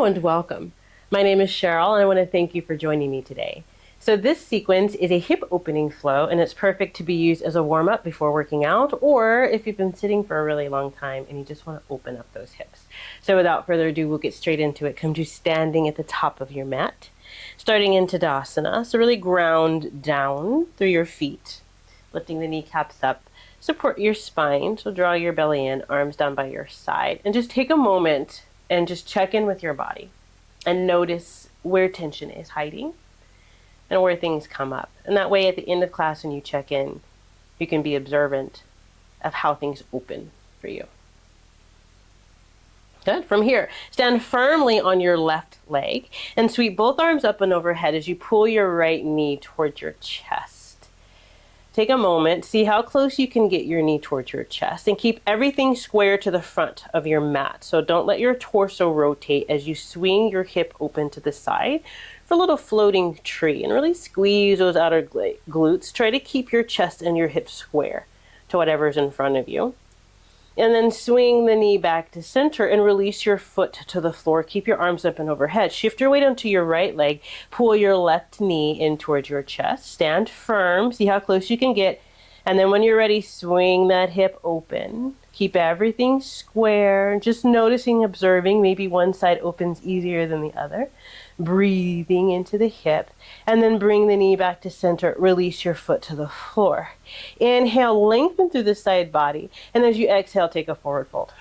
Hello and welcome. My name is Charyl and I want to thank you for joining me today. So this sequence is a hip opening flow and it's perfect to be used as a warm-up before working out, or if you've been sitting for a really long time and you just want to open up those hips. So without further ado, we'll get straight into it. Come to standing at the top of your mat, starting in Tadasana. So really ground down through your feet, lifting the kneecaps up. Support your spine, so draw your belly in, arms down by your side, and just take a moment and just check in with your body and notice where tension is hiding and where things come up. And that way at the end of class when you check in, you can be observant of how things open for you. Good. From here, stand firmly on your left leg and sweep both arms up and overhead as you pull your right knee towards your chest. Take a moment, see how close you can get your knee towards your chest, and keep everything square to the front of your mat. So don't let your torso rotate as you swing your hip open to the side for a little floating tree, and really squeeze those outer glutes. Try to keep your chest and your hips square to whatever's in front of you. And then swing the knee back to center and release your foot to the floor. Keep your arms up and overhead. Shift your weight onto your right leg. Pull your left knee in towards your chest. Stand firm. See how close you can get. And then when you're ready, swing that hip open. Keep everything square. Just noticing, observing. Maybe one side opens easier than the other. Breathing into the hip. And then bring the knee back to center. Release your foot to the floor. Inhale, lengthen through the side body. And as you exhale, take a forward fold.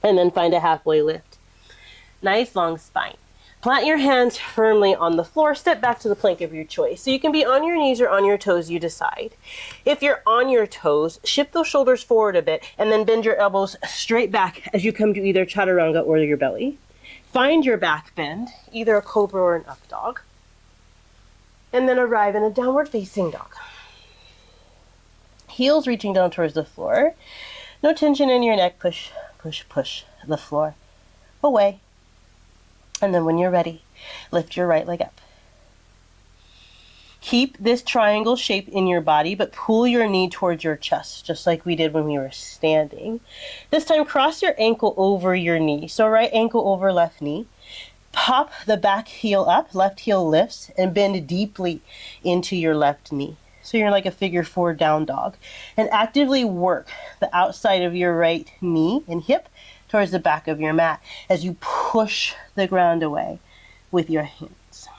And then find a halfway lift. Nice long spine. Plant your hands firmly on the floor. Step back to the plank of your choice. So you can be on your knees or on your toes, you decide. If you're on your toes, shift those shoulders forward a bit and then bend your elbows straight back as you come to either chaturanga or your belly. Find your back bend, either a cobra or an up dog. And then arrive in a downward facing dog. Heels reaching down towards the floor. No tension in your neck. Push, push, push the floor away. And then when you're ready, lift your right leg up. Keep this triangle shape in your body, but pull your knee towards your chest, just like we did when we were standing. This time, cross your ankle over your knee. So right ankle over left knee. Pop the back heel up, left heel lifts, and bend deeply into your left knee. So you're like a figure 4 down dog. And actively work the outside of your right knee and hip towards the back of your mat as you push the ground away with your hands.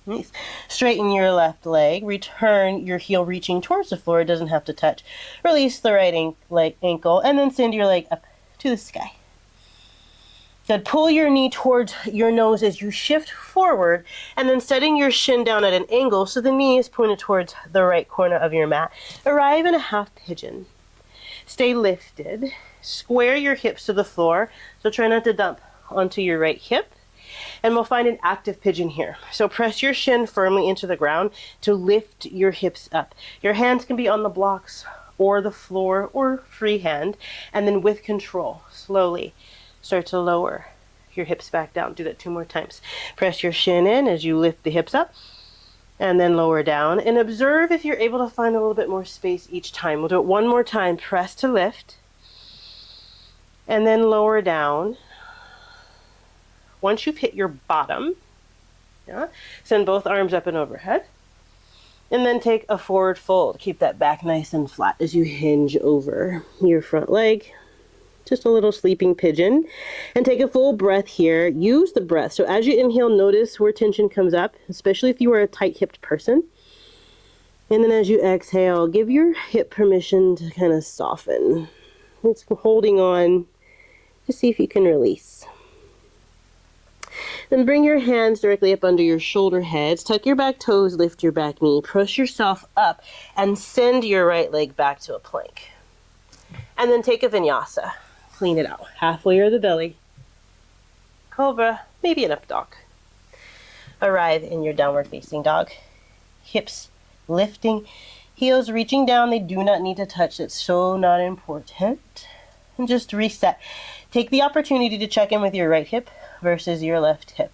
Nice. Straighten your left leg. Return your heel reaching towards the floor. It doesn't have to touch. Release the right ankle and then send your leg up to the sky. Good. Pull your knee towards your nose as you shift forward and then setting your shin down at an angle so the knee is pointed towards the right corner of your mat. Arrive in a half pigeon. Stay lifted. Square your hips to the floor. So try not to dump onto your right hip. And we'll find an active pigeon here. So press your shin firmly into the ground to lift your hips up. Your hands can be on the blocks or the floor or freehand. And then with control, slowly start to lower your hips back down. Do that 2 more times. Press your shin in as you lift the hips up. And then lower down. And observe if you're able to find a little bit more space each time. We'll do it 1 more time. Press to lift. And then lower down. Once you've hit your bottom, send both arms up and overhead. And then take a forward fold. Keep that back nice and flat as you hinge over your front leg. Just a little sleeping pigeon. And take a full breath here. Use the breath. So as you inhale, notice where tension comes up, especially if you are a tight-hipped person. And then as you exhale, give your hip permission to kind of soften. It's holding on. Just see if you can release. Then bring your hands directly up under your shoulder heads. Tuck your back toes, lift your back knee. Push yourself up and send your right leg back to a plank. And then take a vinyasa. Clean it out. Halfway or the belly. Cobra, maybe an up dog. Arrive in your downward facing dog. Hips lifting, heels reaching down. They do not need to touch. It's so not important. And just reset. Take the opportunity to check in with your right hip versus your left hip.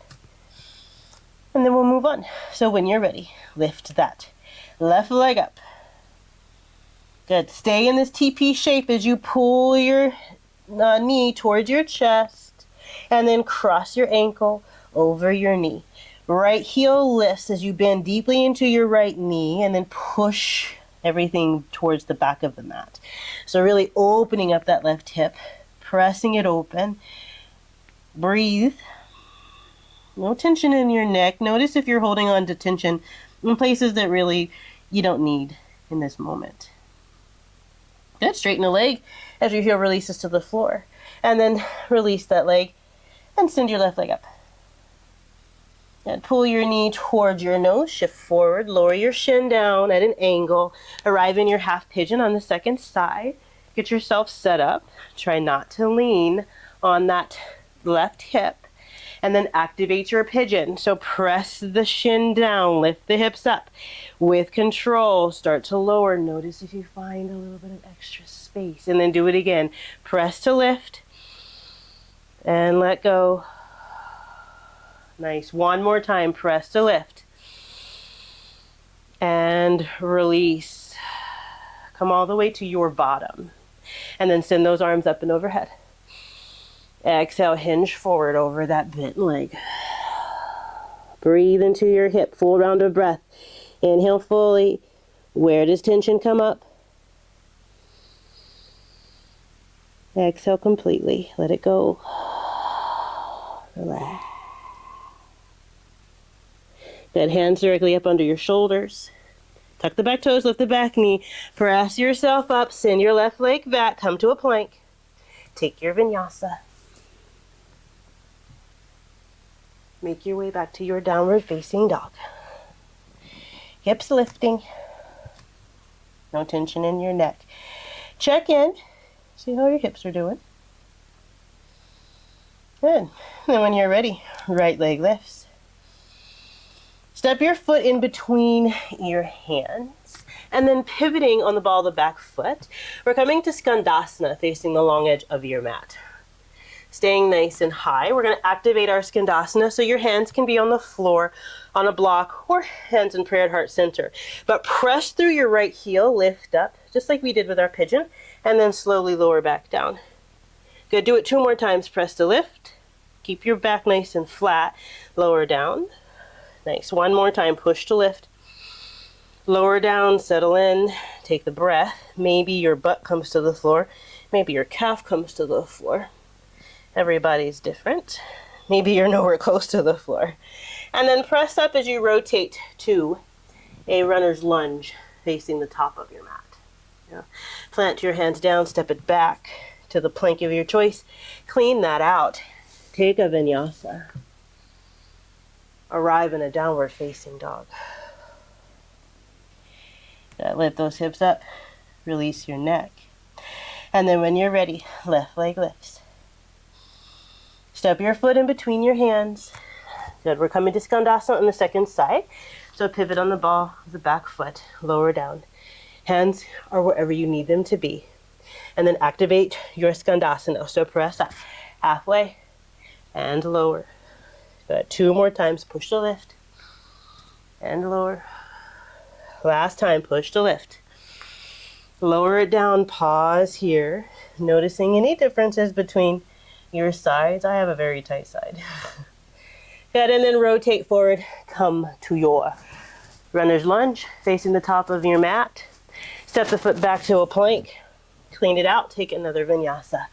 And then we'll move on. So when you're ready, lift that left leg up. Good. Stay in this TP shape as you pull your knee towards your chest, and then cross your ankle over your knee. Right heel lifts as you bend deeply into your right knee, and then push everything towards the back of the mat. So really opening up that left hip, pressing it open. Breathe. No tension in your neck. Notice if you're holding on to tension in places that really you don't need in this moment. Good. Straighten the leg as your heel releases to the floor. And then release that leg and send your left leg up. And pull your knee towards your nose. Shift forward. Lower your shin down at an angle. Arrive in your half pigeon on the second side. Get yourself set up. Try not to lean on that left hip. And then activate your pigeon. So press the shin down, lift the hips up. With control, start to lower. Notice if you find a little bit of extra space. And then do it again. Press to lift. And let go. Nice. One more time. Press to lift. And release. Come all the way to your bottom. And then send those arms up and overhead. Exhale, hinge forward over that bent leg. Breathe into your hip, full round of breath. Inhale fully. Where does tension come up? Exhale completely. Let it go. Relax. Good. Hands directly up under your shoulders. Tuck the back toes, lift the back knee. Press yourself up. Send your left leg back. Come to a plank. Take your vinyasa. Make your way back to your downward facing dog. Hips lifting. No tension in your neck. Check in. See how your hips are doing. Good. And then when you're ready, right leg lifts. Step your foot in between your hands. And then pivoting on the ball of the back foot, we're coming to Skandasana, facing the long edge of your mat. Staying nice and high, we're going to activate our Skandasana so your hands can be on the floor, on a block, or hands in prayer at heart center. But press through your right heel, lift up, just like we did with our pigeon, and then slowly lower back down. Good. Do it 2 more times. Press to lift. Keep your back nice and flat. Lower down. Nice. 1 more time. Push to lift. Lower down, settle in, take the breath. Maybe your butt comes to the floor. Maybe your calf comes to the floor. Everybody's different. Maybe you're nowhere close to the floor. And then press up as you rotate to a runner's lunge facing the top of your mat. Plant your hands down, step it back to the plank of your choice. Clean that out. Take a vinyasa. Arrive in a downward facing dog. Lift those hips up. Release your neck. And then when you're ready, left leg lifts. Step your foot in between your hands. Good. We're coming to Skandasana on the second side. So pivot on the ball of the back foot. Lower down. Hands are wherever you need them to be. And then activate your Skandasana. So press up. Halfway. And lower. Good. 2 more times. Push to lift. And lower. Last time. Push to lift. Lower it down. Pause here. Noticing any differences between your sides. I have a very tight side. Good. And then rotate forward. Come to your runner's lunge. Facing the top of your mat. Step the foot back to a plank. Clean it out. Take another vinyasa.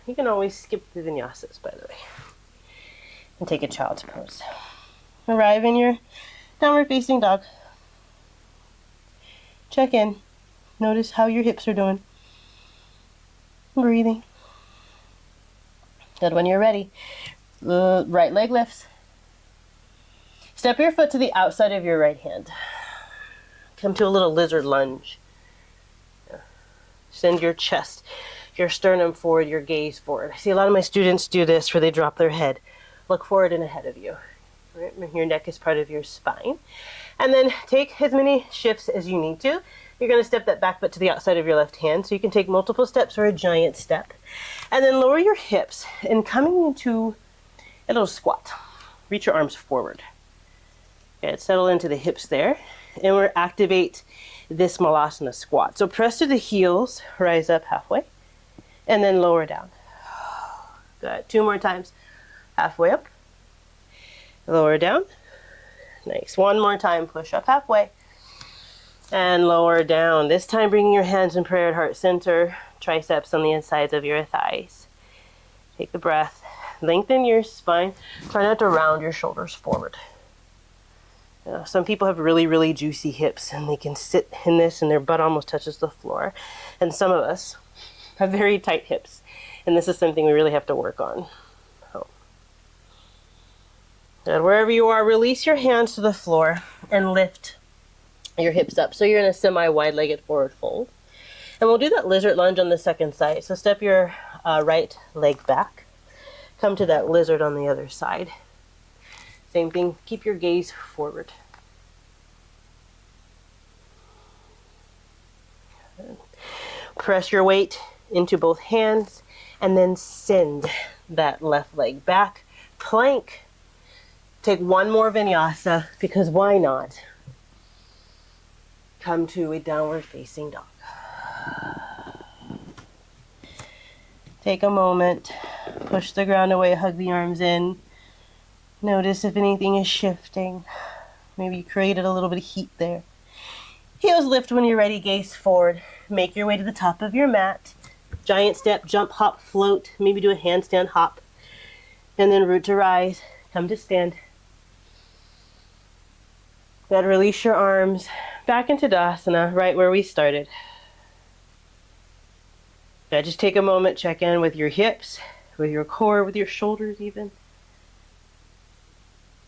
You can always skip the vinyasas, by the way. And take a child's pose. Arrive in your downward facing dog. Check in. Notice how your hips are doing. Breathing. Good. When you're ready, right leg lifts. Step your foot to the outside of your right hand. Come to a little lizard lunge. Send your chest, your sternum forward, your gaze forward. I see a lot of my students do this where they drop their head. Look forward and ahead of you. Right? Your neck is part of your spine. And then take as many shifts as you need to. You're going to step that back foot to the outside of your left hand. So you can take multiple steps or a giant step. And then lower your hips and coming into a little squat. Reach your arms forward. Okay, settle into the hips there. And we'll activate this Malasana squat. So press to the heels, rise up halfway. And then lower down. Good. 2 more times. Halfway up. Lower down. Nice. 1 more time. Push up halfway. And lower down. This time bringing your hands in prayer at heart center. Triceps on the insides of your thighs. Take a breath. Lengthen your spine. Try not to round your shoulders forward. Some people have really, really juicy hips and they can sit in this and their butt almost touches the floor. And some of us have very tight hips. And this is something we really have to work on. And wherever you are, release your hands to the floor and lift your hips up. So you're in a semi-wide-legged forward fold. And we'll do that lizard lunge on the second side. So step your right leg back. Come to that lizard on the other side. Same thing, keep your gaze forward. Press your weight into both hands and then send that left leg back. Plank. Take 1 more vinyasa because why not? Come to a downward facing dog. Take a moment, push the ground away, hug the arms in. Notice if anything is shifting. Maybe you created a little bit of heat there. Heels lift when you're ready, gaze forward. Make your way to the top of your mat. Giant step, jump, hop, float. Maybe do a handstand hop. And then root to rise. Come to stand. Good, release your arms back into Tadasana, right where we started. Now just take a moment, check in with your hips, with your core, with your shoulders even.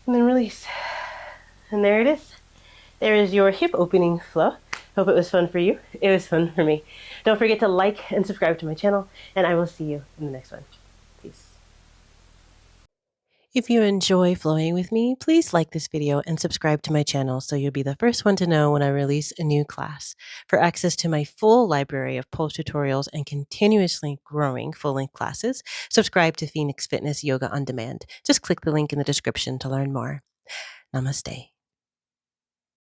And then release. And there it is. There is your hip opening flow. Hope it was fun for you. It was fun for me. Don't forget to like and subscribe to my channel, and I will see you in the next one. Peace. If you enjoy flowing with me, please like this video and subscribe to my channel so you'll be the first one to know when I release a new class. For access to my full library of pose tutorials and continuously growing full-length classes, subscribe to Phoenix Fitness Yoga on Demand. Just click the link in the description to learn more. Namaste.